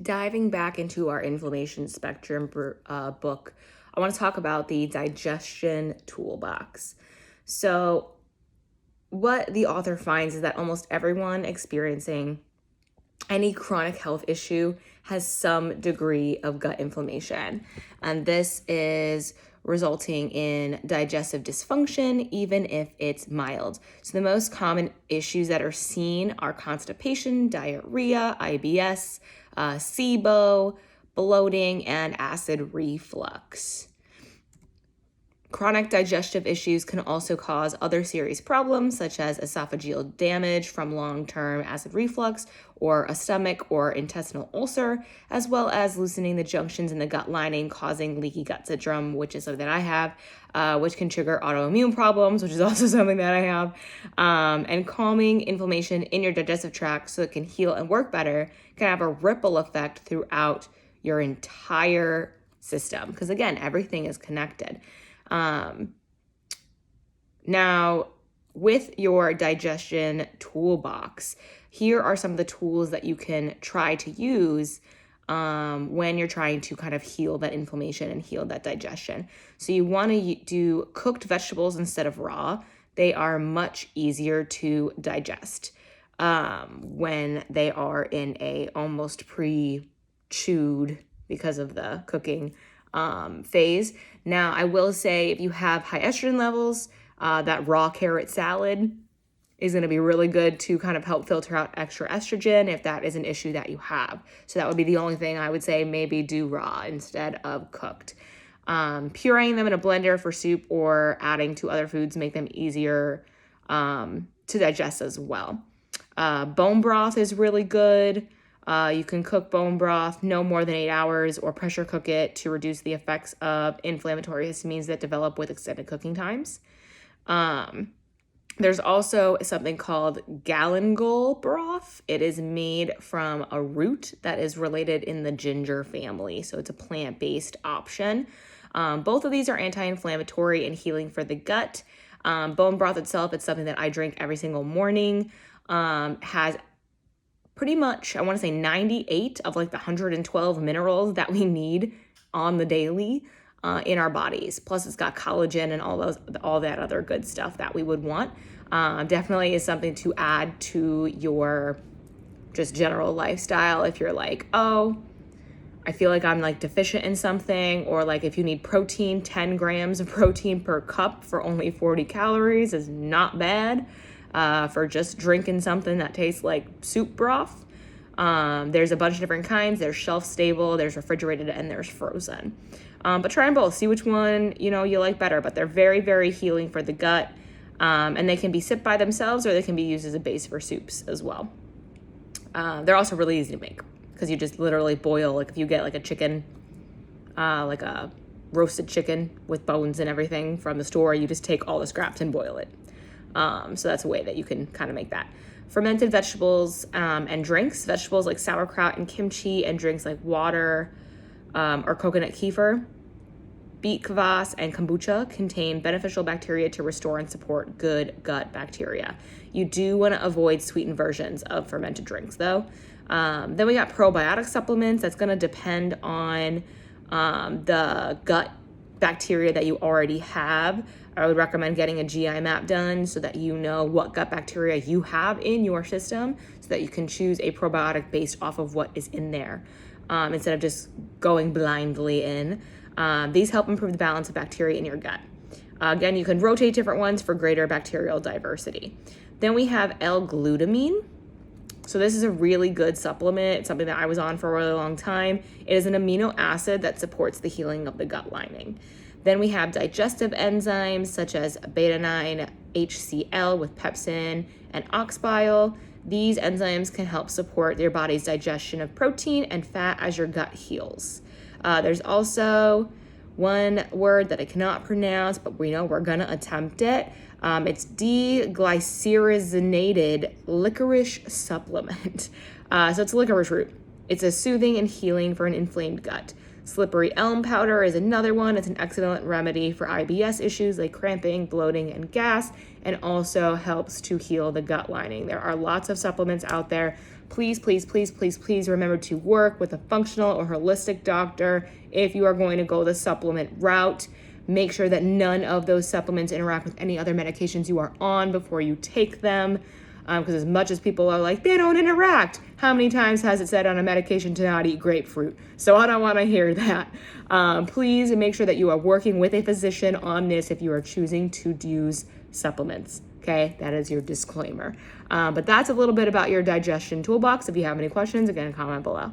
Diving back into our inflammation spectrum book, I want to talk about the Digestion Toolbox. So, what the author finds is that almost everyone experiencing any chronic health issue has some degree of gut inflammation. And this is resulting in digestive dysfunction, even if it's mild. So, the most common issues that are seen are constipation, diarrhea, IBS, SIBO, bloating, and acid reflux. Chronic digestive issues can also cause other serious problems, such as esophageal damage from long-term acid reflux, or a stomach or intestinal ulcer, as well as loosening the junctions in the gut lining, causing leaky gut syndrome, which is something that I have, which can trigger autoimmune problems, which is also something that I have, and calming inflammation in your digestive tract so it can heal and work better can have a ripple effect throughout your entire system, because again, everything is connected. Now, with your digestion toolbox, here are some of the tools that you can try to use when you're trying to kind of heal that inflammation and heal that digestion. So you want to do cooked vegetables instead of raw. They are much easier to digest when they are in a almost pre-chewed because of the cooking phase. Now, I will say if you have high estrogen levels, that raw carrot salad is going to be really good to kind of help filter out extra estrogen if that is an issue that you have. So that would be the only thing I would say, maybe do raw instead of cooked. Pureeing them in a blender for soup or adding to other foods make them easier to digest as well. Bone broth is really good. You can cook bone broth no more than 8 hours or pressure cook it to reduce the effects of inflammatory histamines that develop with extended cooking times. There's also something called galangal broth. It is made from a root that is related in the ginger family, so it's a plant-based option. Both of these are anti-inflammatory and healing for the gut. Bone broth itself, it's something that I drink every single morning. Has pretty much, I want to say 98 of like the 112 minerals that we need on the daily in our bodies. Plus it's got collagen and all that other good stuff that we would want. Definitely is something to add to your just general lifestyle. If you're like, oh, I feel like I'm like deficient in something, or like if you need protein, 10 grams of protein per cup for only 40 calories is not bad. For just drinking something that tastes like soup broth. There's a bunch of different kinds. There's shelf stable, there's refrigerated, and there's frozen. But try them both. See which one you like better. But they're very, very healing for the gut. And they can be sipped by themselves, or they can be used as a base for soups as well. They're also really easy to make because you just literally boil. Like if you get like a chicken, like a roasted chicken with bones and everything from the store, you just take all the scraps and boil it. So that's a way that you can kind of make that. Fermented vegetables and drinks. Vegetables like sauerkraut and kimchi, and drinks like water or coconut kefir, beet kvass, and kombucha contain beneficial bacteria to restore and support good gut bacteria. You do want to avoid sweetened versions of fermented drinks, though. Then we got probiotic supplements. That's going to depend on the gut bacteria that you already have. I would recommend getting a GI map done so that you know what gut bacteria you have in your system, so that you can choose a probiotic based off of what is in there, instead of just going blindly in. These help improve the balance of bacteria in your gut. Again, you can rotate different ones for greater bacterial diversity. Then we have L-glutamine. So this is a really good supplement. It's something that I was on for a really long time. It is an amino acid that supports the healing of the gut lining. Then we have digestive enzymes such as beta-9 HCl with pepsin and ox bile. These enzymes can help support your body's digestion of protein and fat as your gut heals. There's also one word that I cannot pronounce, but we know we're gonna attempt it. It's D-glycyrrhizinated licorice supplement. So it's licorice root. It's a soothing and healing for an inflamed gut. Slippery elm powder is another one. It's an excellent remedy for IBS issues like cramping, bloating, and gas, and also helps to heal the gut lining. There are lots of supplements out there. Please, please, please, please, please remember to work with a functional or holistic doctor if you are going to go the supplement route. Make sure that none of those supplements interact with any other medications you are on before you take them. Because as much as people are like, they don't interact, how many times has it said on a medication to not eat grapefruit? So I don't want to hear that. Please make sure that you are working with a physician on this if you are choosing to use supplements. Okay, that is your disclaimer. But that's a little bit about your digestion toolbox. If you have any questions, again, comment below.